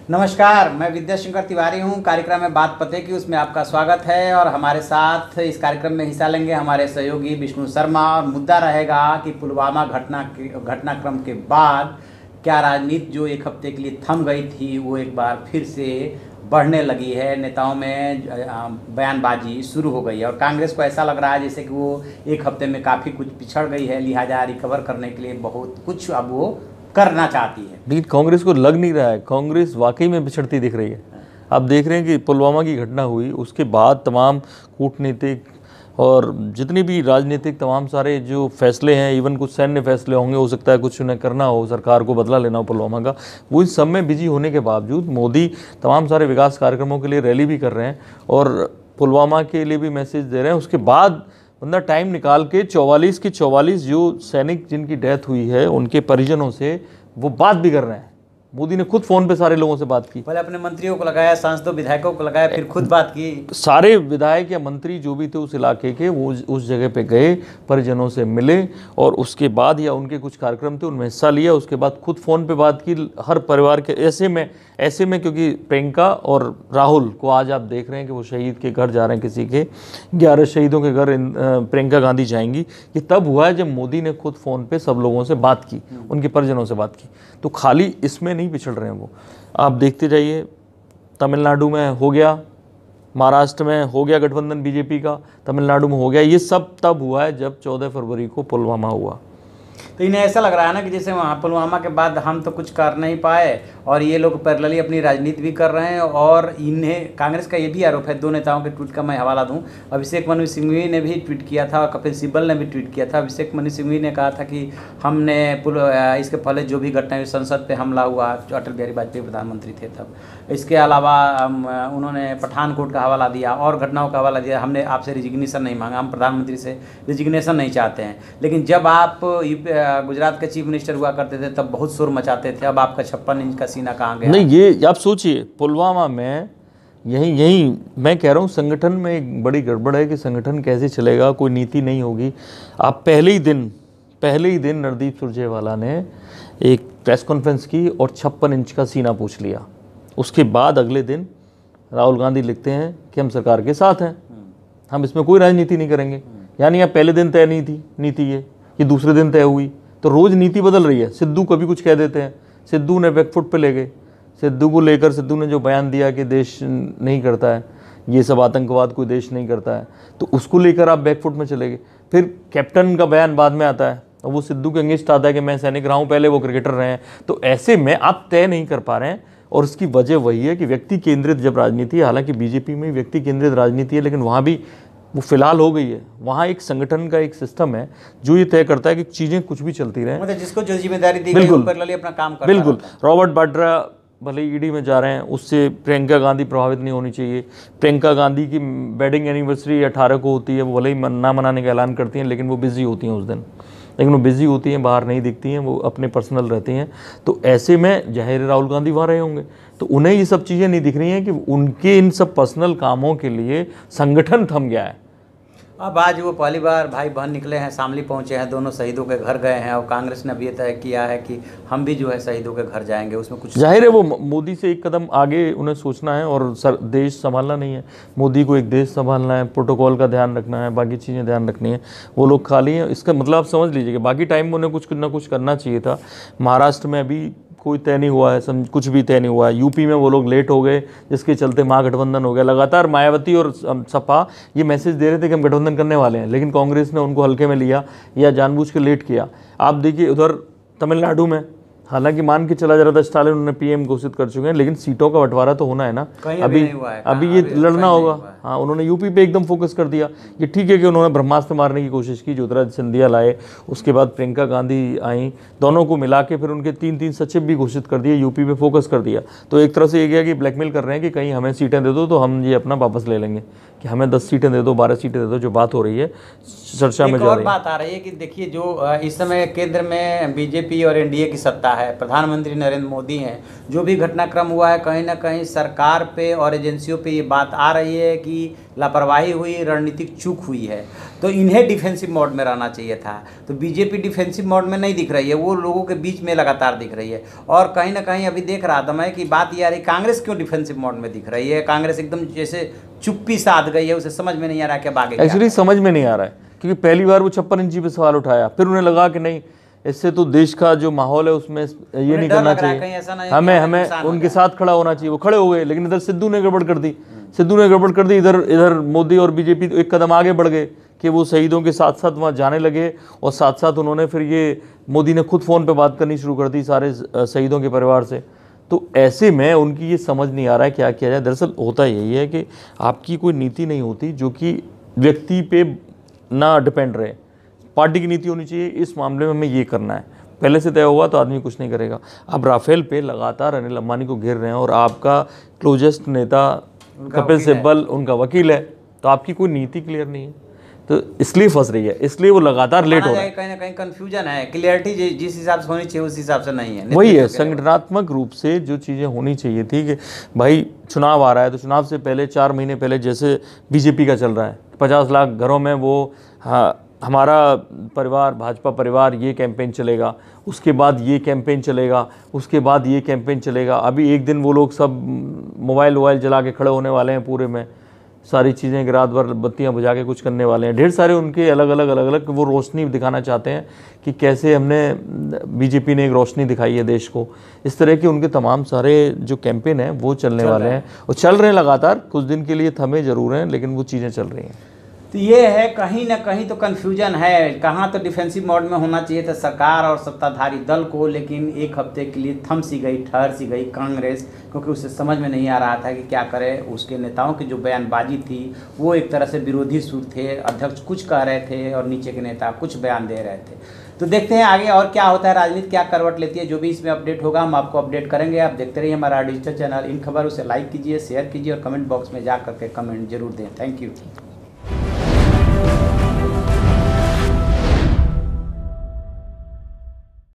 नमस्कार, मैं विद्याशंकर तिवारी हूँ। कार्यक्रम में बात पते की उसमें आपका स्वागत है और हमारे साथ इस कार्यक्रम में हिस्सा लेंगे हमारे सहयोगी विष्णु शर्मा। और मुद्दा रहेगा कि पुलवामा घटनाक्रम के बाद क्या राजनीति जो एक हफ्ते के लिए थम गई थी वो एक बार फिर से बढ़ने लगी है। नेताओं में बयानबाजी शुरू हो गई है और कांग्रेस को ऐसा लग रहा है जैसे कि वो एक हफ्ते में काफ़ी कुछ पिछड़ गई है, लिहाजा रिकवर करने के लिए बहुत कुछ अब वो करना चाहती है। लेकिन कांग्रेस को लग नहीं रहा है, कांग्रेस वाकई में पिछड़ती दिख रही है। आप देख रहे हैं कि पुलवामा की घटना हुई उसके बाद तमाम कूटनीतिक और जितनी भी राजनीतिक तमाम सारे जो फैसले हैं, इवन कुछ सैन्य फैसले होंगे, हो सकता है कुछ उन्हें करना हो, सरकार को बदला लेना हो पुलवामा का, वो इन सब में बिजी होने के बावजूद मोदी तमाम सारे विकास कार्यक्रमों के लिए रैली भी कर रहे हैं और पुलवामा के लिए भी मैसेज दे रहे हैं। उसके बाद बंदा टाइम निकाल के 44 की 44 जो सैनिक जिनकी डेथ हुई है उनके परिजनों से वो बात भी कर रहे हैं। मोदी ने खुद फोन पे सारे लोगों से बात की, पहले अपने मंत्रियों को लगाया, सांसदों विधायकों को लगाया, फिर खुद बात की। सारे विधायक या मंत्री जो भी थे उस इलाके के वो उस जगह पे गए, परिजनों से मिले और उसके बाद या उनके कुछ कार्यक्रम थे उनमें हिस्सा लिया। उसके बाद खुद फ़ोन पे बात की हर परिवार के। ऐसे में क्योंकि प्रियंका और राहुल को आज आप देख रहे हैं कि वो शहीद के घर जा रहे हैं, किसी के 11 शहीदों के घर प्रियंका गांधी जाएंगी। ये तब हुआ है जब मोदी ने खुद फ़ोन पे सब लोगों से बात की, उनके परिजनों से बात की। तो खाली इसमें नहीं पिछड़ रहे हैं वो, आप देखते जाइए। तमिलनाडु में हो गया, महाराष्ट्र में हो गया गठबंधन बीजेपी का, तमिलनाडु में हो गया। ये सब तब हुआ है जब 14 फरवरी को पुलवामा हुआ। तो इन्हें ऐसा लग रहा है ना कि जैसे वहाँ पुलवामा के बाद हम तो कुछ कर नहीं पाए और ये लोग पैरेलली अपनी राजनीति भी कर रहे हैं। और इन्हें कांग्रेस का ये भी आरोप है, दो नेताओं के ट्वीट का मैं हवाला दूं। अभिषेक मनु सिंघवी ने भी ट्वीट किया था और कपिल सिब्बल ने भी ट्वीट किया था। अभिषेक मनु सिंघवी ने कहा था कि हमने इसके पहले जो भी घटना हुई, संसद पे हमला हुआ, जो अटल बिहारी वाजपेयी प्रधानमंत्री थे तब, इसके अलावा उन्होंने पठानकोट का हवाला दिया और घटनाओं का हवाला दिया। हमने आपसे रिजिग्नेशन नहीं मांगा, हम प्रधानमंत्री से रिजिग्नेशन नहीं चाहते हैं। लेकिन जब आप गुजरात के चीफ मिनिस्टर हुआ करते थे तब बहुत शोर मचाते थे, अब आपका 56 इंच का सीना कहाँ गया? नहीं, ये आप सोचिए, पुलवामा में यही मैं कह रहा हूँ, संगठन में एक बड़ी गड़बड़ है कि संगठन कैसे चलेगा, कोई नीति नहीं होगी। आप पहले ही दिन नरदीप सुरजेवाला ने एक प्रेस कॉन्फ्रेंस की और 56 इंच का सीना पूछ लिया। उसके बाद अगले दिन राहुल गांधी लिखते हैं कि हम सरकार के साथ हैं, हम इसमें कोई राजनीति नहीं करेंगे। यानी अब पहले दिन तय नहीं थी नीति, ये दूसरे दिन तय हुई। तो रोज़ नीति बदल रही है। सिद्धू कभी कुछ कह देते हैं, सिद्धू ने बैकफुट पे ले गए। सिद्धू को लेकर सिद्धू ने जो बयान दिया कि देश नहीं करता है ये सब आतंकवाद, कोई देश नहीं करता है, तो उसको लेकर आप बैकफुट में चले गए। फिर कैप्टन का बयान बाद में आता है और वो सिद्धू के अगेंस्ट आता है कि मैं सैनिक रहा हूँ, पहले वो क्रिकेटर रहे हैं। तो ऐसे में आप तय नहीं कर पा रहे हैं और उसकी वजह वही है कि व्यक्ति केंद्रित जब राजनीति है, हालांकि बीजेपी में व्यक्ति केंद्रित राजनीति है, लेकिन वहाँ भी वो फिलहाल हो गई है। वहाँ एक संगठन का एक सिस्टम है जो ये तय करता है कि चीज़ें कुछ भी चलती रहें, मतलब जिसको जो जिम्मेदारी दी गई वो पैरेलली अपना काम करता बिल्कुल। रॉबर्ट वाड्रा भले ईडी में जा रहे हैं, उससे प्रियंका गांधी प्रभावित नहीं होनी चाहिए। प्रियंका गांधी की वेडिंग एनिवर्सरी 18 को होती है, वो भले ही ना मनाने का ऐलान करती हैं, लेकिन वो बिजी होती हैं उस दिन, लेकिन वो बिजी होती हैं, बाहर नहीं दिखती हैं, वो अपने पर्सनल रहती हैं। तो ऐसे में जाहिर राहुल गांधी वहाँ रहे होंगे, तो उन्हें ये सब चीज़ें नहीं दिख रही हैं कि उनके इन सब पर्सनल कामों के लिए संगठन थम गया है। अब आज वो पहली बार भाई बहन निकले हैं, शामली पहुंचे हैं, दोनों शहीदों के घर गए हैं और कांग्रेस ने भी ये तय किया है कि हम भी जो है शहीदों के घर जाएंगे। उसमें कुछ जाहिर है वो मोदी से एक कदम आगे उन्हें सोचना है और देश संभालना नहीं है। मोदी को एक देश संभालना है, प्रोटोकॉल का ध्यान रखना है, बाकी चीज़ें ध्यान रखनी है। वो लोग खाली हैं, इसका मतलब आप समझ लीजिए कि बाकी टाइम में उन्हें कुछ ना कुछ करना चाहिए था। महाराष्ट्र में अभी कोई तय नहीं हुआ है, कुछ भी तय नहीं हुआ है। यूपी में वो लोग लेट हो गए, जिसके चलते महागठबंधन हो गया। लगातार मायावती और सपा ये मैसेज दे रहे थे कि हम गठबंधन करने वाले हैं, लेकिन कांग्रेस ने उनको हल्के में लिया या जानबूझ के लेट किया। आप देखिए उधर तमिलनाडु में, हालांकि मान के चला जा रहा था स्टालिन उन्होंने पीएम घोषित कर चुके हैं, लेकिन सीटों का बंटवारा तो होना है ना। अभी ये लड़ना होगा। हाँ, उन्होंने यूपी पे एकदम फोकस कर दिया। ये ठीक है कि उन्होंने ब्रह्मास्त्र मारने की कोशिश की, ज्योतिरादित्य सिंधिया लाए, उसके बाद प्रियंका गांधी आई, दोनों को मिला के फिर उनके 3 सचिव भी घोषित कर दिए, यूपी पे फोकस कर दिया। तो एक तरह से ये गया कि ब्लैकमेल कर रहे हैं कि कहीं हमें सीटें दे दो तो हम ये अपना वापस ले लेंगे, कि हमें 10 सीटें दे दो, 12 सीटें दे दो, जो बात हो रही है चर्चा में जा रही है। बात आ रही है कि देखिए जो इस समय केंद्र में बीजेपी और एनडीए की सत्ता है, प्रधानमंत्री नरेंद्र मोदी हैं, जो भी घटनाक्रम हुआ है कहीं ना कहीं सरकार पे और एजेंसियों पे ये बात आ रही है कि लापरवाही हुई, रणनीतिक चूक हुई है। तो इन्हें डिफेंसिव मोड में रहना चाहिए था। तो बीजेपी डिफेंसिव मोड में नहीं दिख रही है, वो लोगों के बीच में लगातार दिख रही है। और कहीं ना कहीं अभी देख रहा था मैं कि बात ये आ रही, कांग्रेस क्यों डिफेंसिव मोड में दिख रही है? कांग्रेस एकदम जैसे चुप्पी साध गई है, उसे समझ में नहीं आ रहा कि आगे एक्चुअली समझ में नहीं आ रहा है, क्योंकि पहली बार वो 56 इंची पे सवाल उठाया, फिर उन्हें लगा कि नहीं, इससे तो देश का जो माहौल है उसमें ये नहीं करना चाहिए, हमें उनके साथ खड़ा होना चाहिए। वो खड़े हो गए, लेकिन इधर सिद्धू ने गड़बड़ कर दी, इधर मोदी और बीजेपी एक कदम आगे बढ़ गए कि वो शहीदों के साथ साथ वहाँ जाने लगे, और साथ साथ उन्होंने फिर ये मोदी ने खुद फ़ोन पे बात करनी शुरू कर दी सारे शहीदों के परिवार से। तो ऐसे में उनकी ये समझ नहीं आ रहा है क्या किया जाए। दरअसल होता यही है कि आपकी कोई नीति नहीं होती जो कि व्यक्ति पे ना डिपेंड रहे, पार्टी की नीति होनी चाहिए, इस मामले में हमें ये करना है, पहले से तय होगा तो आदमी कुछ नहीं करेगा। अब राफेल पे लगातार अनिल अंबानी को घेर रहे हैं, और आपका क्लोजेस्ट नेता कपिल सिब्बल उनका वकील है, तो आपकी कोई नीति क्लियर नहीं है, तो इसलिए फंस रही है, इसलिए वो लगातार लेट हो रहा है। कहीं ना कहीं कंफ्यूजन है, क्लियरिटी जिस हिसाब से होनी चाहिए उस हिसाब से नहीं है। वही है, संगठनात्मक रूप से जो चीज़ें होनी चाहिए थी कि भाई चुनाव आ रहा है, तो चुनाव से पहले 4 महीने पहले जैसे बीजेपी का चल रहा है, 50 लाख घरों में वो हमारा परिवार, भाजपा परिवार, ये कैंपेन चलेगा, उसके बाद ये कैंपेन चलेगा, उसके बाद ये कैंपेन चलेगा। अभी एक दिन वो लोग सब मोबाइल जला के खड़े होने वाले हैं, पूरे में सारी चीज़ें कि रात भर बत्तियां बुझा के कुछ करने वाले हैं। ढेर सारे उनके अलग अलग वो रोशनी दिखाना चाहते हैं कि कैसे हमने बीजेपी ने एक रोशनी दिखाई है देश को। इस तरह के उनके तमाम सारे जो कैंपेन हैं वो चलने वाले हैं, और चल रहे हैं लगातार, कुछ दिन के लिए थमे जरूर हैं, लेकिन वो चीज़ें चल रही हैं। तो ये है, कहीं ना कहीं तो कन्फ्यूजन है। कहाँ तो डिफेंसिव मोड में होना चाहिए था सरकार और सत्ताधारी दल को, लेकिन एक हफ्ते के लिए थम सी गई, ठहर सी गई कांग्रेस, क्योंकि उसे समझ में नहीं आ रहा था कि क्या करे। उसके नेताओं की जो बयानबाजी थी वो एक तरह से विरोधी सुर थे, अध्यक्ष कुछ कह रहे थे और नीचे के नेता कुछ बयान दे रहे थे। तो देखते हैं आगे और क्या होता है, राजनीति क्या करवट लेती है। जो भी इसमें अपडेट होगा हम आपको अपडेट करेंगे। आप देखते रहिए हमारा डिजिटल चैनल इन खबर, उसे लाइक कीजिए, शेयर कीजिए और कमेंट बॉक्स में जा करके कमेंट जरूर दें। Thank you.